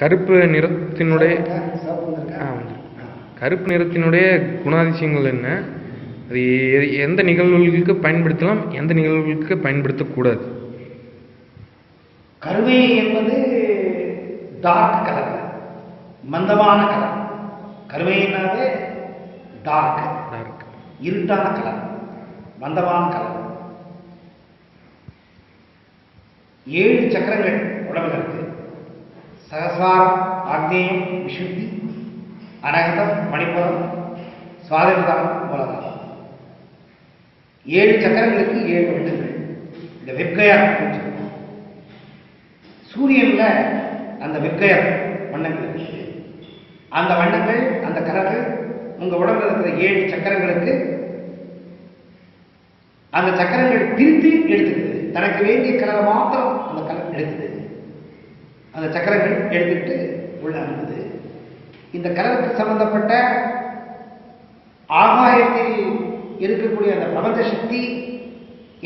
கருப்பு நிறத்தினுடைய கருப்பு நிறத்தினுடைய குணாதிசயங்கள் என்ன? அது எந்த நிகழ்வுகளுக்கு பயன்படுத்தலாம், எந்த நிகழ்வுகளுக்கு பயன்படுத்தக்கூடாது? கருமை என்பது டார்க் கலர், மந்தமான கலர். கருமையினாவே டார்க், இருட்டான கலர், மந்தமான கலர். 7 சக்கரங்கள் உடம்புல இருக்கு. சகஸ்வாரம், ஆக்னேயம், விஷுத்தி, அனகதம், மணிப்புரம், சுவாதிஷ்டானம், மூலாதாரம். 7 சக்கரங்களுக்கு 7 வண்ணங்கள். இந்த வெப்கயா சூரியன்ல அந்த வெப்கயா வண்ணங்கள் இருக்கு. அந்த வண்ணங்கள், அந்த கலர்கள் உங்க உடம்புல இருக்கிற 7 சக்கரங்களுக்கு அந்த சக்கரங்கள் பிரித்து எடுத்துக்குது. தனக்கு வேண்டிய கலரை மாத்திரம் அந்த கலர் எடுக்குது. அந்த சக்கரங்கள் எடுத்துட்டு உள்ள அனுப்புது. இந்த கலருக்கு சம்பந்தப்பட்ட ஆகாயத்தில் இருக்கக்கூடிய அந்த பிரபஞ்ச சக்தி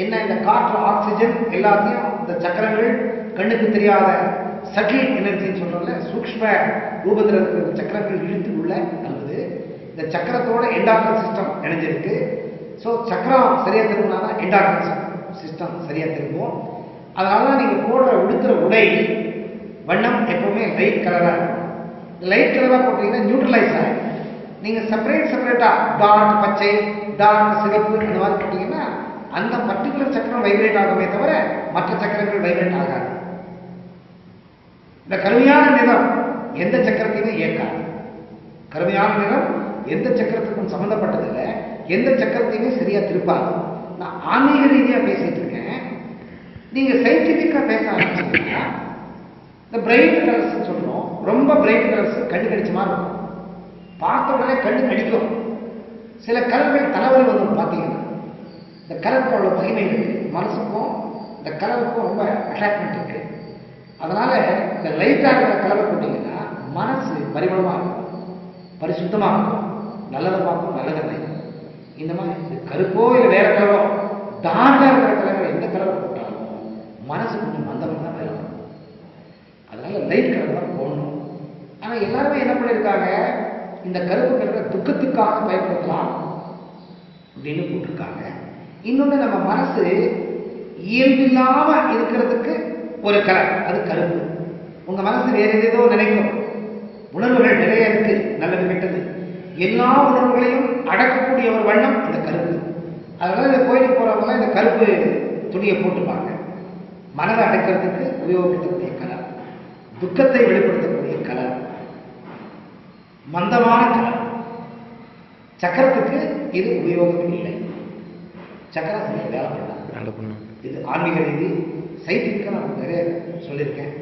என்ன, இந்த காற்று, ஆக்சிஜன் எல்லாத்தையும் இந்த சக்கரங்கள் கண்ணுக்கு தெரியாத சட்டில் எனர்ஜின்னு சொல்றோம்ல, சூக்ஷ்ம ரூபத்தில் இருக்கிற சக்கரங்கள் இழுத்து உள்ள அனுப்புது. இந்த சக்கரத்தோட எண்டாக்ரல் சிஸ்டம் இணைஞ்சிருக்கு. ஸோ சக்கரம் சரியா திரும்பினா எண்டாக்ரல் சிஸ்டம் சரியா திரும்பும். அதனால நீங்க போடுற உடுத்துற உடை வண்ணம் எப்பவுமே லைட் கலரா இருக்கும். லைட் கலரா போட்டீங்கன்னா நியூட்ரலைஸ் ஆகும். நீங்க செப்பரேட்டா டார்க் பச்சை, டார்க் சிவப்பு அந்த மாதிரி போட்டீங்கன்னா அந்த பர்டிகுலர் சக்கரம் வைப்ரேட் ஆகுமே தவிர மற்ற சக்கரங்கள் வைப்ரேட் ஆகாது. இந்த கருமையான நிறம் எந்த சக்கரத்தையுமே இயக்காது. கருமையான நிறம் எந்த சக்கரத்துக்கும் சம்பந்தப்பட்டதில்லை, எந்த சக்கரத்தையுமே சரியா திருப்பாது. நான் ஆன்மீக ரீதியா பேசிட்டு இருக்கேன். நீங்க சயின்டிபிக்கா பேச ஆரம்பிச்சீங்கன்னா இந்த பிரைட் கலர்ஸ் சொல்றோம். ரொம்ப பிரைட் கலர்ஸ் கண்ணு கடிச்ச மாதிரி இருக்கும். பார்த்த உடனே கண்ணு கடிக்கும். சில கலர்கள் தலைவலி வந்து பார்த்தீங்கன்னா இந்த கலருக்கு அவ்வளோ மகிமை இருக்கு. மனசுக்கும் இந்த கலருக்கும் ரொம்ப அட்ராக்மெண்ட் இருக்கு. அதனால இந்த லைட்டாக இருக்கிற கலரை போட்டீங்கன்னா மனசு பரிமளமாக இருக்கும், பரிசுத்தமாக இருக்கும், நல்லதை பார்க்கும், நல்லதை நினைக்கும். இந்த மாதிரி இந்த கருப்போ இல்லை வேற கலரோ டார்க்காக இருக்கிற கலரை எந்த கலரை போட்டாலும் மனசு கொஞ்சம் மந்தமாக தான் வேலை பண்ணும். அதனால லைட் கலர் தான் போடணும். ஆனால் எல்லாருமே என்ன பண்ணியிருக்காங்க, இந்த கருப்பு கலரை துக்கத்துக்காக பயன்படுத்தலாம் அப்படின்னு போட்டிருக்காங்க. இன்னொன்று, நம்ம மனசு இயல்பில்லாம இருக்கிறதுக்கு ஒரு கலர், அது கருப்பு. உங்க மனசு வேற ஏதோ நினைக்கும். உணர்வுகள் நிறைய இருக்கு, நல்லது கெட்டது. எல்லா உணர்வுகளையும் அடக்கக்கூடிய ஒரு வண்ணம் இந்த கருப்பு. அதனால இந்த கோயிலுக்கு போறவங்க இந்த கருப்பு துணியை போட்டுப்பாங்க. மனதை அடக்கிறதுக்கு உபயோகிக்கக்கூடிய கலர், துக்கத்தை வெளிப்படுத்தக்கூடிய கலர், மந்தமான கலர். சக்கரத்துக்கு இது உபயோகம் இல்லை. சக்கரம் வேலை பண்ணலாம். இது ஆன்மீக ரீதி, சயின்டிஃபிக்காக நான் நிறைய சொல்லியிருக்கேன்.